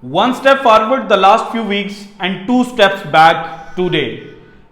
One step forward the last few weeks and two steps back today.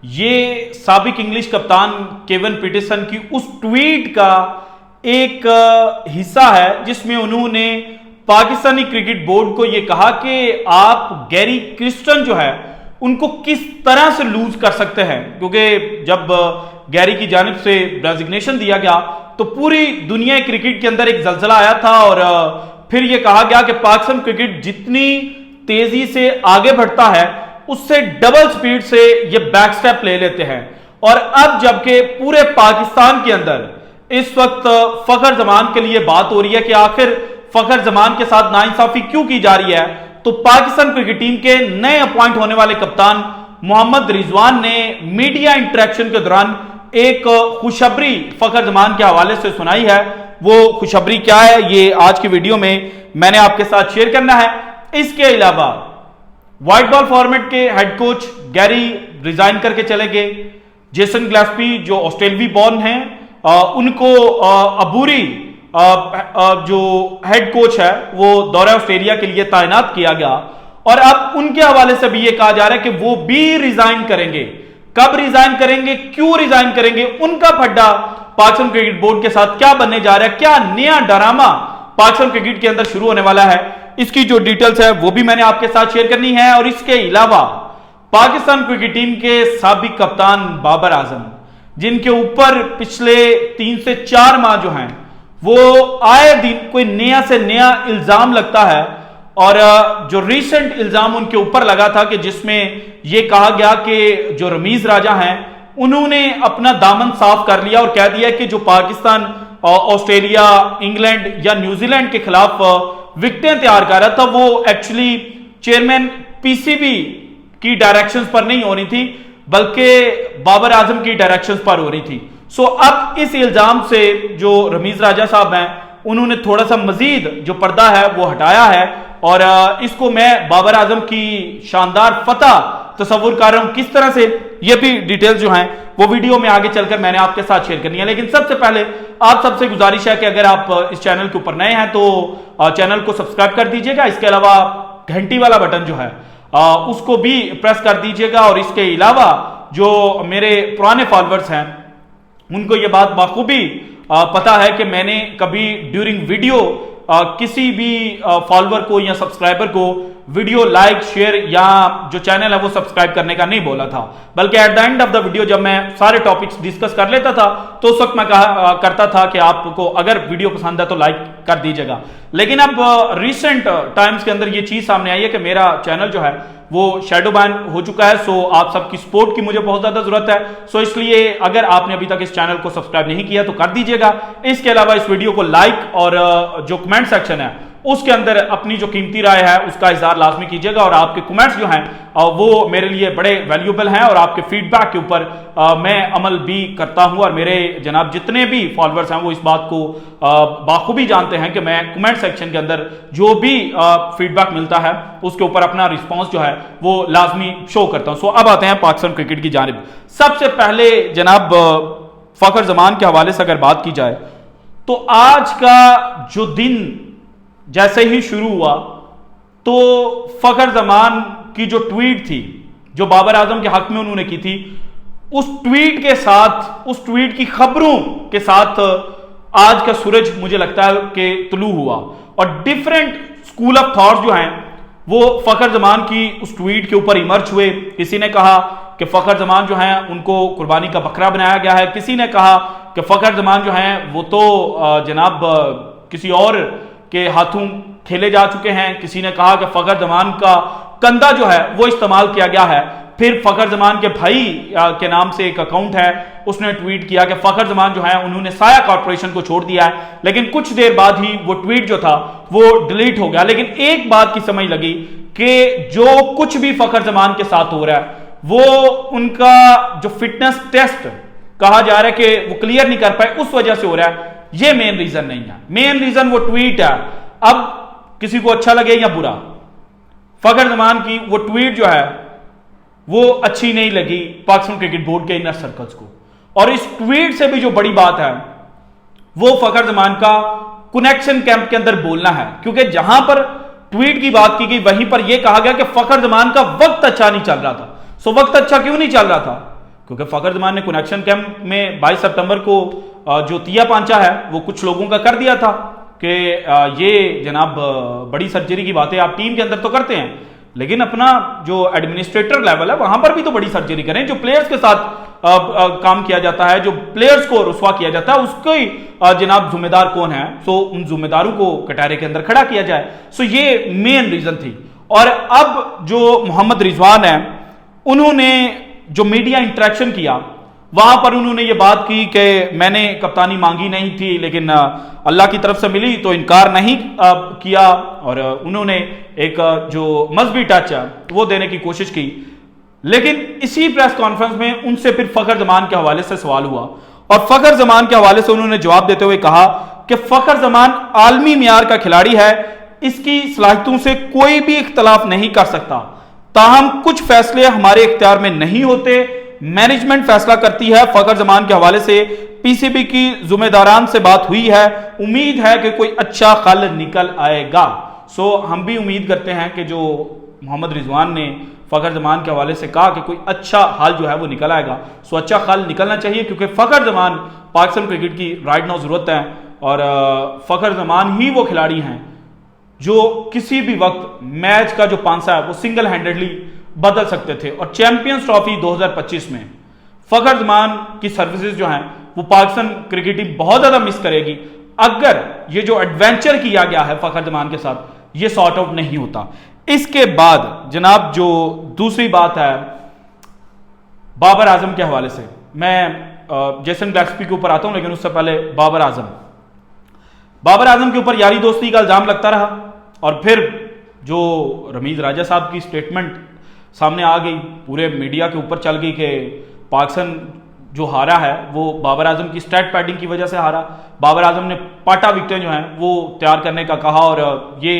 ये साबिक English कप्तान केवन Peterson की उस ट्वीट का एक हिस्सा है जिसमें उन्होंने पाकिस्तानी क्रिकेट बोर्ड को यह कहा कि आप गैरी क्रिस्टन जो है उनको किस तरह से लूज कर सकते हैं, क्योंकि जब गैरी की जानिब से रेजिग्नेशन दिया गया तो पूरी दुनिया क्रिकेट के अंदर एक जलजला आया था और फिर यह कहा गया कि पाकिस्तान क्रिकेट जितनी तेजी से आगे बढ़ता है उससे डबल स्पीड से ये बैक स्टेप ले लेते हैं। और अब जबकि पूरे पाकिस्तान के अंदर इस वक्त फखर जमान के लिए बात हो रही है कि आखिर फखर जमान के साथ नाइंसाफी क्यों की जा रही है, तो पाकिस्तान क्रिकेट टीम के नए अपॉइंट होने वाले कप्तान मोहम्मद रिजवान ने मीडिया इंटरेक्शन के दौरान एक खुशखबरी फखर जमान के हवाले से सुनाई है। वो खुशखबरी क्या है ये आज की वीडियो में मैंने आपके साथ शेयर करना है। इसके अलावा व्हाइट बॉल फॉर्मेट के हेड कोच गैरी रिजाइन करके चले गए। जेसन गिलेस्पी जो ऑस्ट्रेलियाई बॉर्न हैं उनको अबूरी जो हेड कोच है वो दौरा ऑस्ट्रेलिया के लिए तैनात किया गया और अब उनके हवाले से भी ये कहा जा रहा है कि वो भी रिजाइन करेंगे। कब रिजाइन करेंगे, क्यों रिजाइन करेंगे, उनका फड्डा पाकिस्तान क्रिकेट बोर्ड के साथ क्या बनने जा रहा है, क्या नया ड्रामा पाकिस्तान क्रिकेट के अंदर शुरू होने वाला है, इसकी जो डिटेल्स है वो भी मैंने आपके साथ शेयर करनी है। और इसके अलावा पाकिस्तान क्रिकेट टीम के साबिक कप्तान बाबर आजम, जिनके ऊपर पिछले 3 से 4 माह जो हैं वो आए दिन कोई नया से नया इल्जाम लगता है और जो रिसेंट इल्जाम उनके ऊपर लगा था कि जिसमें यह कहा गया कि जो रमीज राजा हैं उन्होंने अपना दामन साफ कर लिया और कह दिया कि जो पाकिस्तान ऑस्ट्रेलिया, इंग्लैंड या न्यूजीलैंड के खिलाफ विकेटें तैयार कर रहा था वो एक्चुअली चेयरमैन पीसीबी की डायरेक्शंस पर नहीं होनी थी बल्कि बाबर आजम की डायरेक्शंस पर हो रही थी। सो अब इस इल्जाम से जो रमीज राजा साहब हैं उन्होंने थोड़ा सा मजीद जो पर्दा है वो हटाया है और इसको मैं बाबर आजम की शानदार फतह तस्वुर कर रहा हूं किस तरह से, ये भी डिटेल्स जो हैं वो वीडियो में आगे चलकर मैंने आपके साथ शेयर करनी है। लेकिन सबसे पहले आप सबसे गुजारिश है कि अगर आप इस चैनल के ऊपर नए हैं तो चैनल को सब्सक्राइब कर दीजिएगा। इसके अलावा घंटी वाला बटन जो है उसको भी प्रेस कर दीजिएगा और इसके अलावा जो मेरे पुराने फॉलोअर्स हैं उनको ये बात बाखूबी पता है कि मैंने कभी ड्यूरिंग वीडियो किसी भी फॉलोअर को या सब्सक्राइबर को वीडियो लाइक, शेयर या जो चैनल है वो सब्सक्राइब करने का नहीं बोला था, बल्कि at the end of the video जब मैं सारे टॉपिक्स डिस्कस कर लेता था तो उस वक्त मैं कहा करता था कि आपको अगर वीडियो पसंद है तो लाइक कर दीजिएगा। लेकिन अब रिसेंट टाइम्स के अंदर ये चीज सामने आई है कि मेरा चैनल जो है वो शैडो बैन हो चुका है। सो आप सबकी सपोर्ट की मुझे बहुत ज्यादा जरूरत है। सो इसलिए अगर आपने अभी तक इस चैनल को सब्सक्राइब नहीं किया तो कर दीजिएगा। इसके अलावा इस वीडियो को लाइक और जो कमेंट सेक्शन है उसके अंदर अपनी जो कीमती राय है उसका इजहार लाजमी कीजिएगा और आपके कमेंट्स जो हैं वो मेरे लिए बड़े वैल्यूएबल हैं और आपके फीडबैक के ऊपर मैं अमल भी करता हूं और मेरे जनाब जितने भी फॉलोअर्स हैं वो इस बात को बाखूबी जानते हैं कि मैं कमेंट सेक्शन के अंदर जो भी फीडबैक मिलता है उसके ऊपर अपना रिस्पॉन्स जो है वो लाजमी शो करता हूं। सो अब आते हैं पाकिस्तान क्रिकेट की जानिब। सबसे पहले जनाब फखर जमान के हवाले से अगर बात की जाए तो आज का जो दिन जैसे ही शुरू हुआ तो फखर जमान की जो ट्वीट थी जो बाबर आजम के हक में उन्होंने की थी उस ट्वीट के साथ, उस ट्वीट की खबरों के साथ आज का सूरज मुझे लगता है कि तुलू हुआ और डिफरेंट स्कूल ऑफ थॉट्स जो हैं वो फखर जमान की उस ट्वीट के ऊपर इमर्ज हुए। किसी ने कहा कि फखर जमान जो हैं उनको कुर्बानी का बकरा बनाया गया है, किसी ने कहा कि फखर जमान जो हैं वो तो जनाब किसी और के हाथों खेले जा चुके हैं, किसी ने कहा कि फखर जमान का कंधा जो है वो इस्तेमाल किया गया है। फिर फखर जमान के भाई के नाम से एक अकाउंट है उसने ट्वीट किया कि फखर जमान जो है उन्होंने साया कॉर्पोरेशन को छोड़ दिया है, लेकिन कुछ देर बाद ही वो ट्वीट जो था वो डिलीट हो गया। लेकिन एक बात की समझ लगी कि जो कुछ भी फखर जमान के साथ हो रहा है वो उनका जो फिटनेस टेस्ट कहा जा रहा है कि वो क्लियर नहीं कर पाए उस वजह से हो रहा है, ये मेन रीजन नहीं है। मेन रीजन वो ट्वीट है। अब किसी को अच्छा लगे या बुरा, फखर जमान की वो ट्वीट जो है वो अच्छी नहीं लगी पाकिस्तान क्रिकेट बोर्ड के इनर सर्कल्स को और इस ट्वीट से भी जो बड़ी बात है वो फखर जमान का कनेक्शन कैंप के अंदर बोलना है, क्योंकि जहां पर ट्वीट की बात की गई, वहीं पर यह कहा गया कि फखर जमान का वक्त अच्छा नहीं चल रहा था। सो वक्त अच्छा क्यों नहीं चल रहा था? क्योंकि फखर जमान ने कनेक्शन कैंप में 22 सितंबर को जो तिया पांचा है वो कुछ लोगों का कर दिया था कि ये जनाब बड़ी सर्जरी की बातें आप टीम के अंदर तो करते हैं, लेकिन अपना जो एडमिनिस्ट्रेटर लेवल है वहां पर भी तो बड़ी सर्जरी करें। जो प्लेयर्स के साथ काम किया जाता है, जो प्लेयर्स को रुस्वा किया जाता है, उसके जनाब जिम्मेदार कौन है? सो उन जिम्मेदारों को कटारे के अंदर खड़ा किया जाए। सो ये मेन रीजन थी। और अब जो मोहम्मद रिजवान है, उन्होंने जो मीडिया इंटरेक्शन किया वहां पर उन्होंने ये बात की कि मैंने कप्तानी मांगी नहीं थी, लेकिन अल्लाह की तरफ से मिली तो इनकार नहीं किया, और उन्होंने एक जो मजहबी टच है वो देने की कोशिश की। लेकिन इसी प्रेस कॉन्फ्रेंस में उनसे फिर फखर जमान के हवाले से सवाल हुआ, और फखर जमान के हवाले से उन्होंने जवाब देते हुए कहा कि फखर जमान आलमी मियार का खिलाड़ी है, इसकी सलाहियतों से कोई भी इख्तलाफ नहीं कर सकता, ताहम कुछ फैसले हमारे इख्तियार में नहीं होते, मैनेजमेंट फैसला करती है। फखर जमान के हवाले से पीसीबी की जिम्मेदारान से बात हुई है, उम्मीद है कि कोई अच्छा हल निकल आएगा। सो हम भी उम्मीद करते हैं कि जो मोहम्मद रिजवान ने फखर जमान के हवाले से कहा कि कोई अच्छा हल जो है वो निकल आएगा, सो अच्छा हल निकलना चाहिए, क्योंकि फखर जमान पाकिस्तान क्रिकेट की राइट नाउ जरूरत है। और फखर जमान ही वो खिलाड़ी हैं जो किसी भी वक्त मैच का जो पांसा है वो सिंगल हैंडेडली बदल सकते थे। और चैंपियंस ट्रॉफी 2025 में फखर जमान की सर्विसेज जो हैं वो पाकिस्तान क्रिकेट टीम बहुत ज्यादा मिस करेगी अगर ये जो एडवेंचर किया गया है फखर जमान के साथ ये सॉर्ट आउट नहीं होता। इसके बाद जनाब जो दूसरी बात है बाबर आजम के हवाले से, मैं जेसन ग्लैक्सबी के ऊपर आता हूं, लेकिन उससे पहले बाबर आजम के ऊपर यारी दोस्ती का इल्जाम लगता रहा, और फिर जो रमीज राजा साहब की स्टेटमेंट सामने आ गई, पूरे मीडिया के ऊपर चल गई कि पाकिस्तान जो हारा है वो बाबर आजम की स्टैट पैडिंग की वजह से हारा। बाबर आजम ने पाटा विकेटें जो हैं वो तैयार करने का कहा, और ये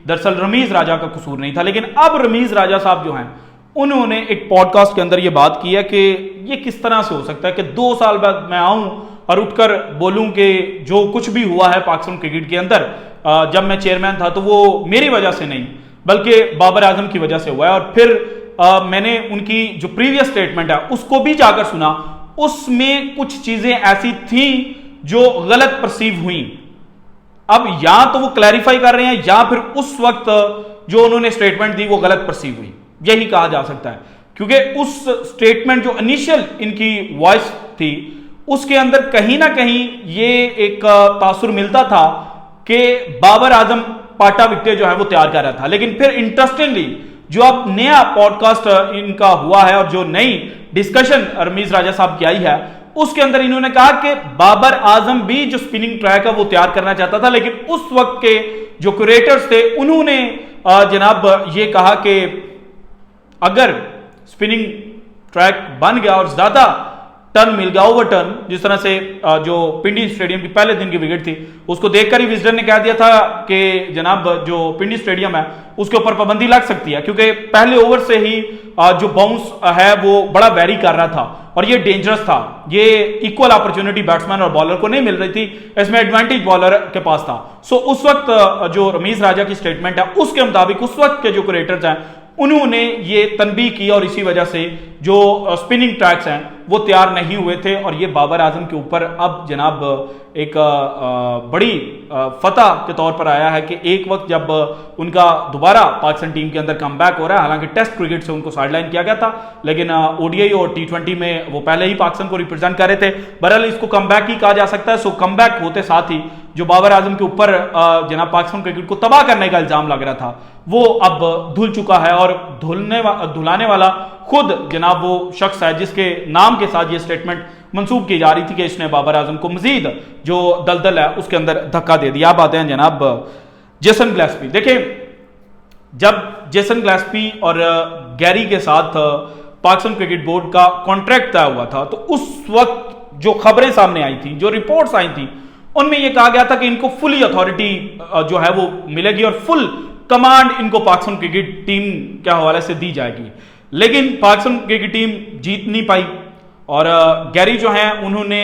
दरअसल रमीज राजा का कसूर नहीं था। लेकिन अब रमीज राजा साहब जो हैं उन्होंने एक पॉडकास्ट के अंदर ये बात की है कि ये किस तरह से हो सकता है कि 2 साल बाद मैं आऊं और उठकर बोलूं कि जो कुछ भी हुआ है पाकिस्तान क्रिकेट के अंदर जब मैं चेयरमैन था तो वो मेरी वजह से नहीं बल्कि बाबर आजम की वजह से हुआ है। और फिर मैंने उनकी जो प्रीवियस स्टेटमेंट है उसको भी जाकर सुना, उसमें कुछ चीजें ऐसी थी जो गलत परसीव हुई। अब या तो वो क्लैरिफाई कर रहे हैं या फिर उस वक्त जो उन्होंने स्टेटमेंट दी वो गलत परसीव हुई, यही कहा जा सकता है। क्योंकि उस स्टेटमेंट जो इनिशियल इनकी वॉइस थी उसके अंदर कहीं ना कहीं ये एक तासुर मिलता था कि बाबर आजम पाटा विकेट जो है वो तैयार कर रहा था। लेकिन फिर इंटरेस्टिंगली जो अब नया पॉडकास्ट इनका हुआ है और जो नई डिस्कशन रमीज राजा साहब की आई है उसके अंदर इन्होंने कहा कि बाबर आजम भी जो स्पिनिंग ट्रैक है वो तैयार करना चाहता था, लेकिन उस वक्त के जो क्यूरेटर्स थे उन्होंने जनाब ये कहा कि अगर स्पिनिंग ट्रैक बन गया और ज्यादा टर्न मिल गया, ओवर टर्न, जिस तरह से जो पिंडी स्टेडियम की पहले दिन की विकेट थी उसको देखकर ही विजडन ने कह दिया था कि जनाब जो पिंडी स्टेडियम है उसके ऊपर पाबंदी लग सकती है, क्योंकि पहले ओवर से ही जो बाउंस है वो बड़ा वेरी कर रहा था और ये डेंजरस था। ये इक्वल अपॉर्चुनिटी बैट्समैन और बॉलर को नहीं मिल रही थी, इसमें एडवांटेज बॉलर के पास था। सो उस वक्त जो रमीज राजा की स्टेटमेंट है उसके मुताबिक उस वक्त के जो क्रिएटर्स हैं उन्होंने ये तनबीह की और इसी वजह से जो स्पिनिंग ट्रैक्स हैं वो तैयार नहीं हुए थे। और ये बाबर आजम के ऊपर अब जनाब एक बड़ी फतह के तौर पर आया है कि एक वक्त जब उनका दोबारा पाकिस्तान टीम के अंदर कमबैक हो रहा है, हालांकि टेस्ट क्रिकेट से उनको साइडलाइन किया गया था, लेकिन ओडीआई और टी20 में वो पहले ही पाकिस्तान को रिप्रेजेंट कर रहे थे। बहरहाल इसको कमबैक ही कहा जा सकता है। सो कमबैक होते साथ ही जो बाबर आजम के ऊपर जनाब पाकिस्तान क्रिकेट को तबाह करने का इल्जाम लग रहा था वो अब धुल चुका है, और धुलाने वाला खुद जनाब वो शख्स है जिसके नाम के साथ ये स्टेटमेंट मंसूब की जा रही थी कि इसने बाबर आजम को मजीद जो दलदल है उसके अंदर धक्का दे दिया। अब आते हैं जनाब जेसन ग्लैस्पी। देखिए जब जेसन ग्लैस्पी और गैरी के साथ पाकिस्तान क्रिकेट बोर्ड का कॉन्ट्रैक्ट तय हुआ था तो उस वक्त जो खबरें सामने आई थी, जो रिपोर्ट्स आई थी, उनमें यह कहा गया था कि इनको फुली अथॉरिटी जो है वो मिलेगी और फुल कमांड इनको पाकिस्तान क्रिकेट टीम के हवाले से दी जाएगी। लेकिन पाकिस्तान क्रिकेट टीम जीत नहीं पाई और गैरी जो हैं उन्होंने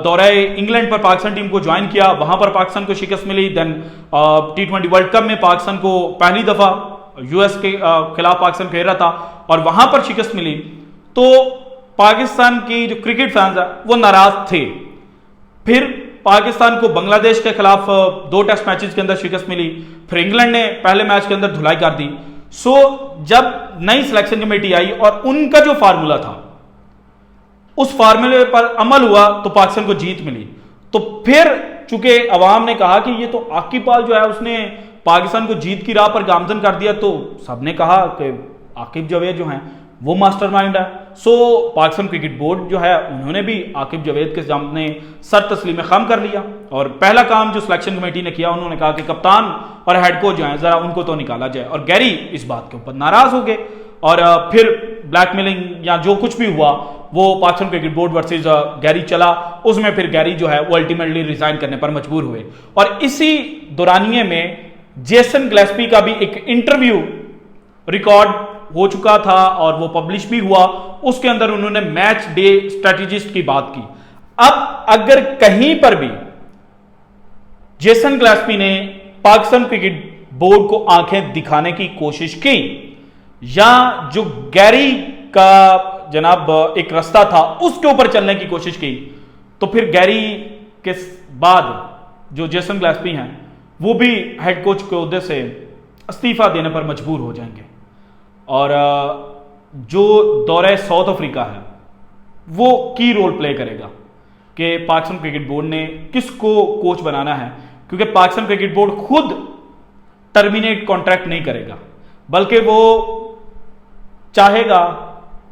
दौरे इंग्लैंड पर पाकिस्तान टीम को ज्वाइन किया, वहां पर पाकिस्तान को शिकस्त मिली। देन T20 वर्ल्ड कप में पाकिस्तान को पहली दफा यूएस के खिलाफ पाकिस्तान खेल रहा था और वहां पर शिकस्त मिली। तो पाकिस्तान की जो क्रिकेट फैंस है वो नाराज थे। फिर पाकिस्तान को बांग्लादेश के खिलाफ 2 टेस्ट मैचेस के अंदर शिकस्त मिली, फिर इंग्लैंड ने पहले मैच के अंदर धुलाई कर दी। सो जब नई सिलेक्शन कमेटी आई और उनका जो फार्मूला था उस फार्मूले पर अमल हुआ तो पाकिस्तान को जीत मिली। तो फिर चूंकि अवाम ने कहा कि ये तो आकिब पाल जो है उसने पाकिस्तान को जीत की राह पर गामजन कर दिया, तो सबने कहा कि आकिब जावेद जो हैं वो मास्टरमाइंड है। सो पाकिस्तान क्रिकेट बोर्ड जो है उन्होंने भी आकिब जावेद के सामने सर तस्लीम खम कर लिया और पहला काम जो सिलेक्शन कमेटी ने किया, उन्होंने कहा कि कप्तान और हेड कोच जो है जरा उनको तो निकाला जाए। और गैरी इस बात के ऊपर नाराज हो गए और फिर ब्लैकमेलिंग या जो कुछ भी हुआ वो Pakistan cricket board versus Gary चला। उसमें फिर गैरी जो है वो अल्टीमेटली रिजाइन करने पर मजबूर हुए। और इसी दौरानिए में जेसन गिलेस्पी का भी एक इंटरव्यू रिकॉर्ड हो चुका था और वो पब्लिश भी हुआ। उसके अंदर उन्होंने मैच डे स्ट्रेटेजिस्ट की बात की। अब अगर कहीं पर भी जेसन गिलेस्पी ने पाकिस्तान क्रिकेट बोर्ड को आंखें दिखाने की कोशिश की या जो गैरी का जनाब एक रास्ता था उसके ऊपर चलने की कोशिश की, तो फिर गैरी के बाद जो जेसन गिलेस्पी हैं वो भी हेड कोच के ओहदे से इस्तीफा देने पर मजबूर हो जाएंगे। और जो दौरे साउथ अफ्रीका है वो की रोल प्ले करेगा कि पाकिस्तान क्रिकेट बोर्ड ने किसको कोच बनाना है, क्योंकि पाकिस्तान क्रिकेट बोर्ड खुद टर्मिनेट कॉन्ट्रैक्ट नहीं करेगा, बल्कि वो चाहेगा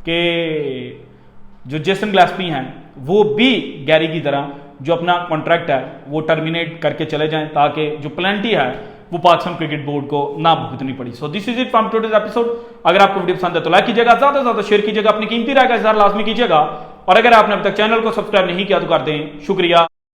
कि जो जेसन गिलेस्पी हैं वो भी गैरी की तरह जो अपना कॉन्ट्रैक्ट है वो टर्मिनेट करके चले जाएं, ताकि जो पेनल्टी है वो पाकिस्तान क्रिकेट बोर्ड को ना भुगतनी पड़ी। So this is it from today's episode. अगर आपको वीडियो पसंद है तो लाइक कीजिएगा, ज्यादा से ज्यादा शेयर कीजिएगा, अपनी कीमती राय का इज़हार लाजमी कीजिएगा और अगर आपने अभी तक चैनल को सब्सक्राइब नहीं किया तो कर दें। शुक्रिया।